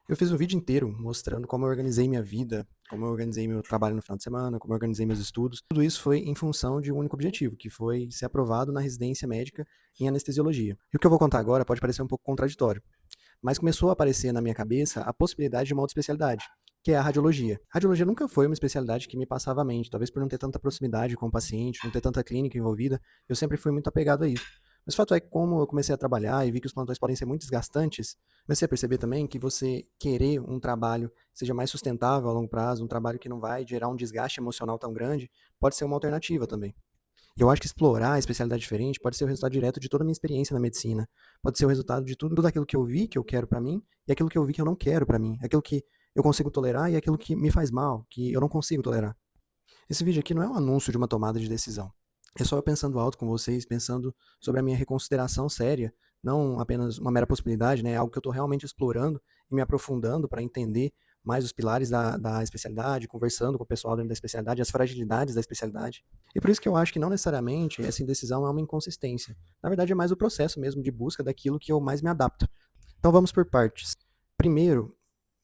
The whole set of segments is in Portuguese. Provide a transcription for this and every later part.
Eu fiz um vídeo inteiro mostrando como eu organizei minha vida, como eu organizei meu trabalho no final de semana, como eu organizei meus estudos. Tudo isso foi em função de um único objetivo, que foi ser aprovado na residência médica em anestesiologia. E o que eu vou contar agora pode parecer um pouco contraditório, mas começou a aparecer na minha cabeça a possibilidade de uma outra especialidade, que é a radiologia. Radiologia nunca foi uma especialidade que me passava à mente, talvez por não ter tanta proximidade com o paciente, não ter tanta clínica envolvida, eu sempre fui muito apegado a isso. Mas o fato é que, como eu comecei a trabalhar e vi que os plantões podem ser muito desgastantes, comecei a perceber também que você querer um trabalho que seja mais sustentável a longo prazo, um trabalho que não vai gerar um desgaste emocional tão grande, pode ser uma alternativa também. E eu acho que explorar a especialidade diferente pode ser o resultado direto de toda a minha experiência na medicina. Pode ser o resultado de tudo aquilo que eu vi que eu quero pra mim e aquilo que eu vi que eu não quero pra mim. Aquilo que eu consigo tolerar e aquilo que me faz mal, que eu não consigo tolerar. Esse vídeo aqui não é um anúncio de uma tomada de decisão. É só eu pensando alto com vocês, pensando sobre a minha reconsideração séria, não apenas uma mera possibilidade, né? Algo que eu estou realmente explorando e me aprofundando para entender mais os pilares da especialidade, conversando com o pessoal dentro da especialidade, as fragilidades da especialidade. E por isso que eu acho que não necessariamente essa indecisão é uma inconsistência. Na verdade, é mais o processo mesmo de busca daquilo que eu mais me adapto. Então vamos por partes. Primeiro,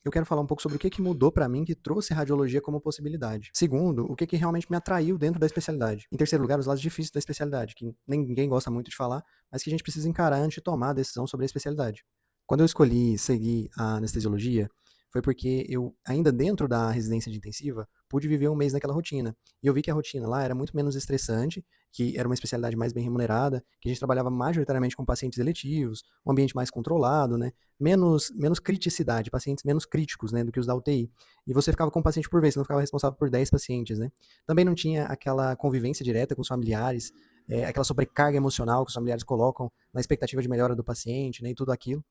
eu quero falar um pouco sobre o que mudou para mim que trouxe a radiologia como possibilidade. Segundo, o que realmente me atraiu dentro da especialidade. Em terceiro lugar, os lados difíceis da especialidade, que ninguém gosta muito de falar, mas que a gente precisa encarar antes de tomar a decisão sobre a especialidade. Quando eu escolhi seguir a anestesiologia, foi porque eu, ainda dentro da residência de intensiva, pude viver um mês naquela rotina. E eu vi que a rotina lá era muito menos estressante, que era uma especialidade mais bem remunerada, que a gente trabalhava majoritariamente com pacientes eletivos, um ambiente mais controlado, né? Menos criticidade, pacientes menos críticos, né, do que os da UTI. E você ficava com um paciente por vez, você não ficava responsável por 10 pacientes, né? Também não tinha aquela convivência direta com os familiares, aquela sobrecarga emocional que os familiares colocam na expectativa de melhora do paciente, né, e tudo aquilo.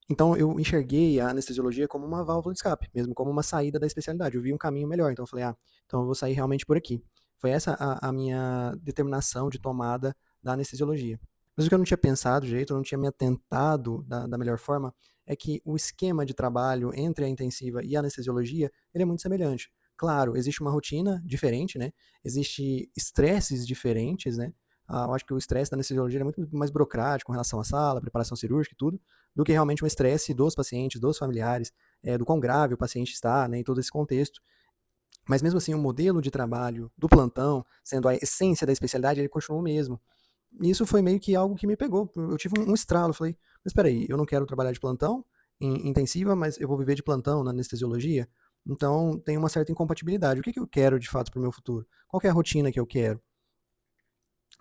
Então eu enxerguei a anestesiologia como uma válvula de escape, mesmo como uma saída da especialidade. Eu vi um caminho melhor, então eu falei, então eu vou sair realmente por aqui. Foi essa a minha determinação de tomada da anestesiologia. Mas o que eu não tinha pensado direito, eu não tinha me atentado da melhor forma, é que o esquema de trabalho entre a intensiva e a anestesiologia, ele é muito semelhante. Claro, existe uma rotina diferente, né? Existe estresses diferentes, né? Eu acho que o estresse da anestesiologia é muito mais burocrático com relação à sala, preparação cirúrgica e tudo, do que realmente um estresse dos pacientes, dos familiares, do quão grave o paciente está, né, em todo esse contexto. Mas mesmo assim, o modelo de trabalho do plantão, sendo a essência da especialidade, ele continua o mesmo. E isso foi meio que algo que me pegou. Eu tive um estralo, falei, mas espera aí, eu não quero trabalhar de plantão em intensiva, mas eu vou viver de plantão na anestesiologia? Então tem uma certa incompatibilidade. O que eu quero de fato para o meu futuro? Qual é a rotina que eu quero?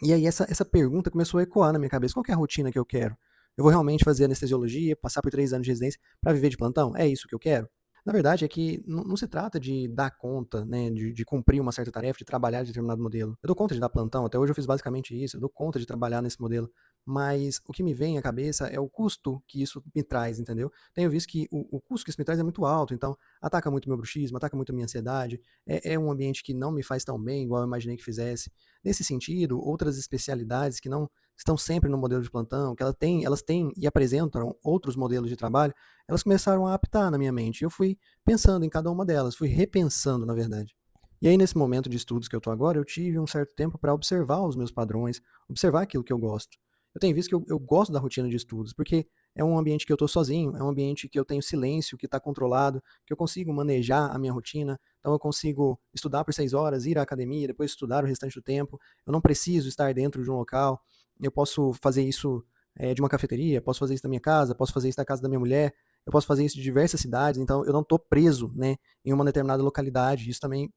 E aí essa pergunta começou a ecoar na minha cabeça. Qual é a rotina que eu quero? Eu vou realmente fazer anestesiologia, passar por 3 anos de residência para viver de plantão? É isso que eu quero? Na verdade, é que não se trata de dar conta, né, de cumprir uma certa tarefa, de trabalhar de determinado modelo. Eu dou conta de dar plantão, até hoje eu fiz basicamente isso, eu dou conta de trabalhar nesse modelo. Mas o que me vem à cabeça é o custo que isso me traz, entendeu? Tenho visto que o custo que isso me traz é muito alto, então ataca muito meu bruxismo, ataca muito a minha ansiedade, é um ambiente que não me faz tão bem, igual eu imaginei que fizesse. Nesse sentido, outras especialidades que não estão sempre no modelo de plantão, que elas têm e apresentam outros modelos de trabalho, elas começaram a apitar na minha mente. Eu fui pensando em cada uma delas, fui repensando, na verdade. E aí, nesse momento de estudos que eu estou agora, eu tive um certo tempo para observar os meus padrões, observar aquilo que eu gosto. Eu tenho visto que eu gosto da rotina de estudos, porque é um ambiente que eu estou sozinho, é um ambiente que eu tenho silêncio, que está controlado, que eu consigo manejar a minha rotina, então eu consigo estudar por 6 horas, ir à academia, depois estudar o restante do tempo, eu não preciso estar dentro de um local, eu posso fazer isso de uma cafeteria, posso fazer isso da minha casa, posso fazer isso da casa da minha mulher, eu posso fazer isso de diversas cidades, então eu não estou preso, né, em uma determinada localidade. Isso também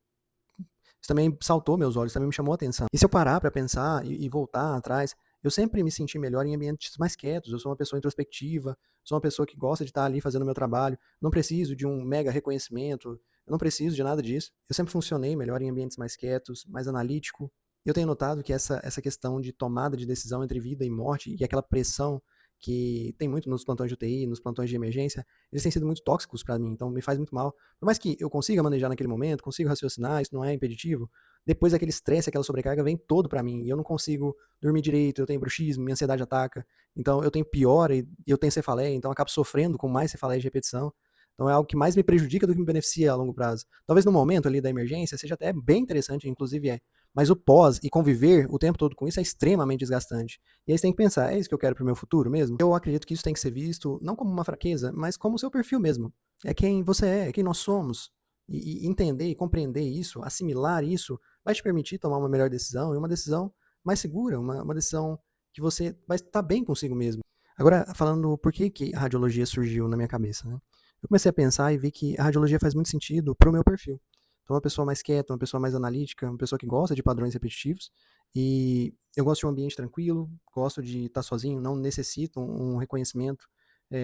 saltou meus olhos, também me chamou a atenção. E se eu parar para pensar e voltar atrás, eu sempre me senti melhor em ambientes mais quietos. Eu sou uma pessoa introspectiva, sou uma pessoa que gosta de estar ali fazendo o meu trabalho, não preciso de um mega reconhecimento, eu não preciso de nada disso. Eu sempre funcionei melhor em ambientes mais quietos, mais analítico. Eu tenho notado que essa questão de tomada de decisão entre vida e morte e aquela pressão que tem muito nos plantões de UTI, nos plantões de emergência, eles têm sido muito tóxicos para mim, então me faz muito mal. Por mais que eu consiga manejar naquele momento, consiga raciocinar, isso não é impeditivo, depois aquele estresse, aquela sobrecarga vem todo para mim, e eu não consigo dormir direito, eu tenho bruxismo, minha ansiedade ataca, então eu tenho pior, e eu tenho cefaleia, então eu acabo sofrendo com mais cefaleia de repetição. Então é algo que mais me prejudica do que me beneficia a longo prazo. Talvez no momento ali da emergência seja até bem interessante, inclusive mas o pós e conviver o tempo todo com isso é extremamente desgastante. E aí você tem que pensar, é isso que eu quero pro meu futuro mesmo? Eu acredito que isso tem que ser visto não como uma fraqueza, mas como o seu perfil mesmo. é quem você é quem nós somos. E entender e compreender isso, assimilar isso, vai te permitir tomar uma melhor decisão e uma decisão mais segura, uma decisão que você vai estar bem consigo mesmo. Agora, falando por que a radiologia surgiu na minha cabeça, né? Eu comecei a pensar e vi que a radiologia faz muito sentido para o meu perfil. Então, uma pessoa mais quieta, uma pessoa mais analítica, uma pessoa que gosta de padrões repetitivos. E eu gosto de um ambiente tranquilo, gosto de estar sozinho, não necessito um reconhecimento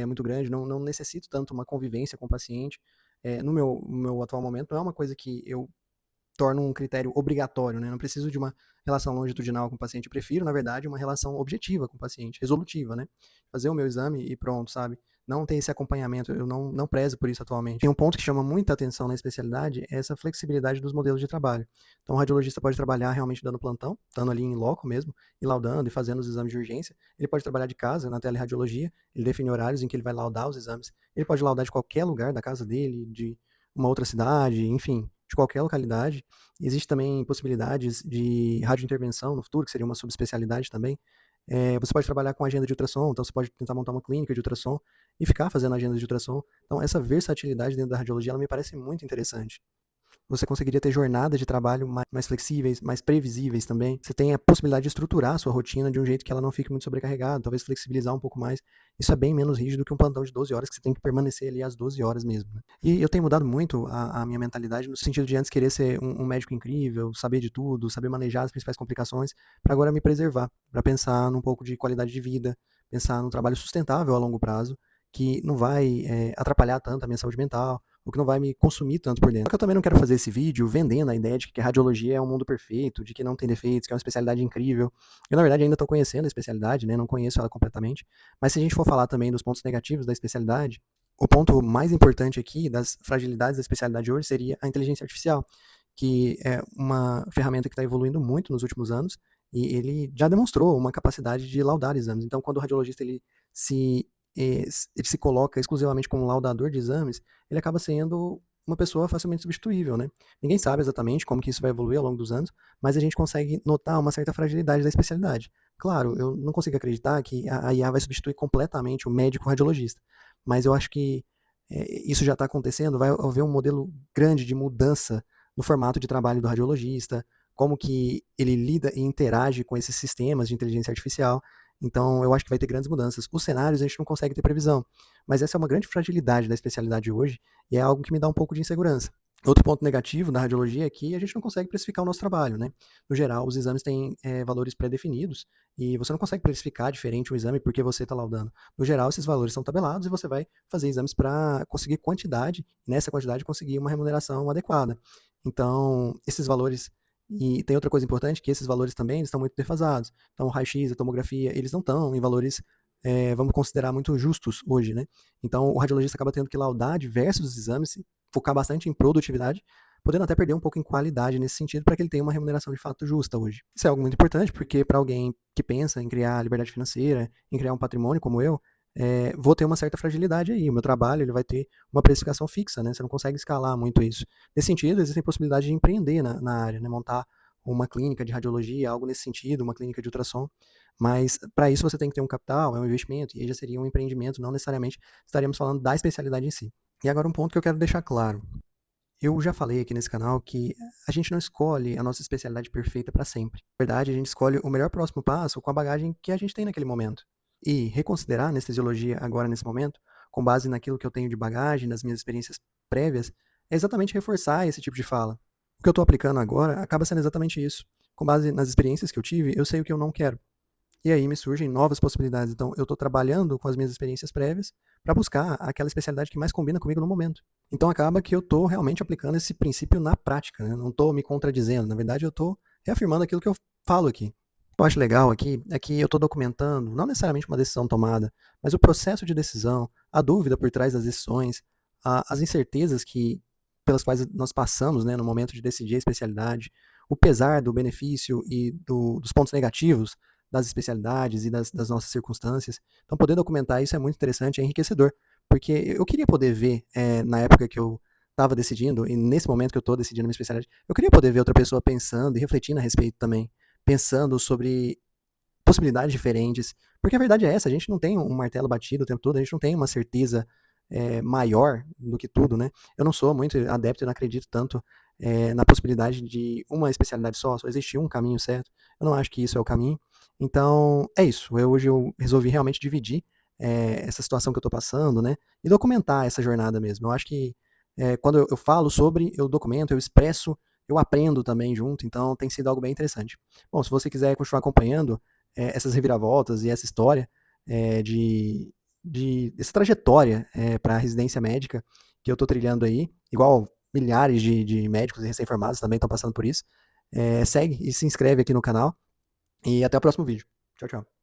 muito grande, não necessito tanto uma convivência com o paciente. No meu atual momento, não é uma coisa que eu torno um critério obrigatório, né? Não preciso de uma relação longitudinal com o paciente. Eu prefiro, na verdade, uma relação objetiva com o paciente, resolutiva, né? Fazer o meu exame e pronto, sabe? Não ter esse acompanhamento, eu não prezo por isso atualmente. Tem um ponto que chama muita atenção na especialidade, é essa flexibilidade dos modelos de trabalho. Então, o radiologista pode trabalhar realmente dando plantão, estando ali em loco mesmo, e laudando e fazendo os exames de urgência. Ele pode trabalhar de casa, na teleradiologia, ele define horários em que ele vai laudar os exames. Ele pode laudar de qualquer lugar da casa dele, de uma outra cidade, enfim, de qualquer localidade. Existem também possibilidades de radiointervenção no futuro, que seria uma subespecialidade também. Você pode trabalhar com agenda de ultrassom, então você pode tentar montar uma clínica de ultrassom e ficar fazendo agenda de ultrassom. Então, essa versatilidade dentro da radiologia, ela me parece muito interessante. Você conseguiria ter jornadas de trabalho mais flexíveis, mais previsíveis também. Você tem a possibilidade de estruturar a sua rotina de um jeito que ela não fique muito sobrecarregada, talvez flexibilizar um pouco mais. Isso é bem menos rígido que um plantão de 12 horas, que você tem que permanecer ali às 12 horas mesmo. Né? E eu tenho mudado muito a minha mentalidade no sentido de antes querer ser um médico incrível, saber de tudo, saber manejar as principais complicações, para agora me preservar, para pensar num pouco de qualidade de vida, pensar num trabalho sustentável a longo prazo, que não vai atrapalhar tanto a minha saúde mental, o que não vai me consumir tanto por dentro. Só que eu também não quero fazer esse vídeo vendendo a ideia de que a radiologia é um mundo perfeito, de que não tem defeitos, que é uma especialidade incrível. Eu, na verdade, ainda estou conhecendo a especialidade, né? Não conheço ela completamente. Mas se a gente for falar também dos pontos negativos da especialidade, o ponto mais importante aqui das fragilidades da especialidade hoje seria a inteligência artificial, que é uma ferramenta que está evoluindo muito nos últimos anos e ele já demonstrou uma capacidade de laudar exames. Então, quando o radiologista se ele se coloca exclusivamente como laudador de exames, ele acaba sendo uma pessoa facilmente substituível, né? Ninguém sabe exatamente como que isso vai evoluir ao longo dos anos, mas a gente consegue notar uma certa fragilidade da especialidade. Claro, eu não consigo acreditar que a IA vai substituir completamente o médico radiologista, mas eu acho que isso já está acontecendo, vai haver um modelo grande de mudança no formato de trabalho do radiologista, como que ele lida e interage com esses sistemas de inteligência artificial. Então, eu acho que vai ter grandes mudanças. Os cenários a gente não consegue ter previsão, mas essa é uma grande fragilidade da especialidade hoje e é algo que me dá um pouco de insegurança. Outro ponto negativo da radiologia é que a gente não consegue precificar o nosso trabalho, né? No geral, os exames têm valores pré-definidos e você não consegue precificar diferente um exame porque você está laudando. No geral, esses valores são tabelados e você vai fazer exames para conseguir quantidade e nessa quantidade conseguir uma remuneração adequada. Então, esses valores e tem outra coisa importante, que esses valores também estão muito defasados. Então, o raio-x, a tomografia, eles não estão em valores, vamos considerar, muito justos hoje, né? Então, o radiologista acaba tendo que laudar diversos exames, focar bastante em produtividade, podendo até perder um pouco em qualidade nesse sentido, para que ele tenha uma remuneração de fato justa hoje. Isso é algo muito importante, porque para alguém que pensa em criar liberdade financeira, em criar um patrimônio como eu, vou ter uma certa fragilidade aí. O meu trabalho ele vai ter uma precificação fixa, né? Você não consegue escalar muito isso. Nesse sentido, existem possibilidades de empreender na área, né? Montar uma clínica de radiologia, algo nesse sentido, uma clínica de ultrassom. Mas para isso você tem que ter um capital, é um investimento, e aí já seria um empreendimento, não necessariamente estaríamos falando da especialidade em si. E agora um ponto que eu quero deixar claro. Eu já falei aqui nesse canal que a gente não escolhe a nossa especialidade perfeita para sempre. Na verdade, a gente escolhe o melhor próximo passo com a bagagem que a gente tem naquele momento. E reconsiderar a anestesiologia agora nesse momento, com base naquilo que eu tenho de bagagem, nas minhas experiências prévias, é exatamente reforçar esse tipo de fala. O que eu estou aplicando agora acaba sendo exatamente isso. Com base nas experiências que eu tive, eu sei o que eu não quero. E aí me surgem novas possibilidades. Então, eu estou trabalhando com as minhas experiências prévias para buscar aquela especialidade que mais combina comigo no momento. Então, acaba que eu estou realmente aplicando esse princípio na prática, né? Não estou me contradizendo. Na verdade, eu estou reafirmando aquilo que eu falo aqui. O que eu acho legal aqui é que eu estou documentando, não necessariamente uma decisão tomada, mas o processo de decisão, a dúvida por trás das decisões, as incertezas pelas quais nós passamos, né, no momento de decidir a especialidade, o pesar do benefício e dos pontos negativos das especialidades e das nossas circunstâncias. Então, poder documentar isso é muito interessante, é enriquecedor, porque eu queria poder ver, na época que eu estava decidindo, e nesse momento que eu estou decidindo minha especialidade, eu queria poder ver outra pessoa pensando e refletindo a respeito também, pensando sobre possibilidades diferentes, porque a verdade é essa, a gente não tem um martelo batido o tempo todo, a gente não tem uma certeza maior do que tudo, né? Eu não sou muito adepto e não acredito tanto na possibilidade de uma especialidade só existir um caminho certo. Eu não acho que isso é o caminho. Então, é isso. Hoje eu resolvi realmente dividir essa situação que eu estou passando, né? E documentar essa jornada mesmo. Eu acho que quando eu falo sobre, eu documento, eu expresso, eu aprendo também junto, então tem sido algo bem interessante. Bom, se você quiser continuar acompanhando essas reviravoltas e essa história é, de, essa trajetória para a residência médica que eu estou trilhando aí, igual milhares de médicos e recém-formados também estão passando por isso, segue e se inscreve aqui no canal e até o próximo vídeo. Tchau, tchau.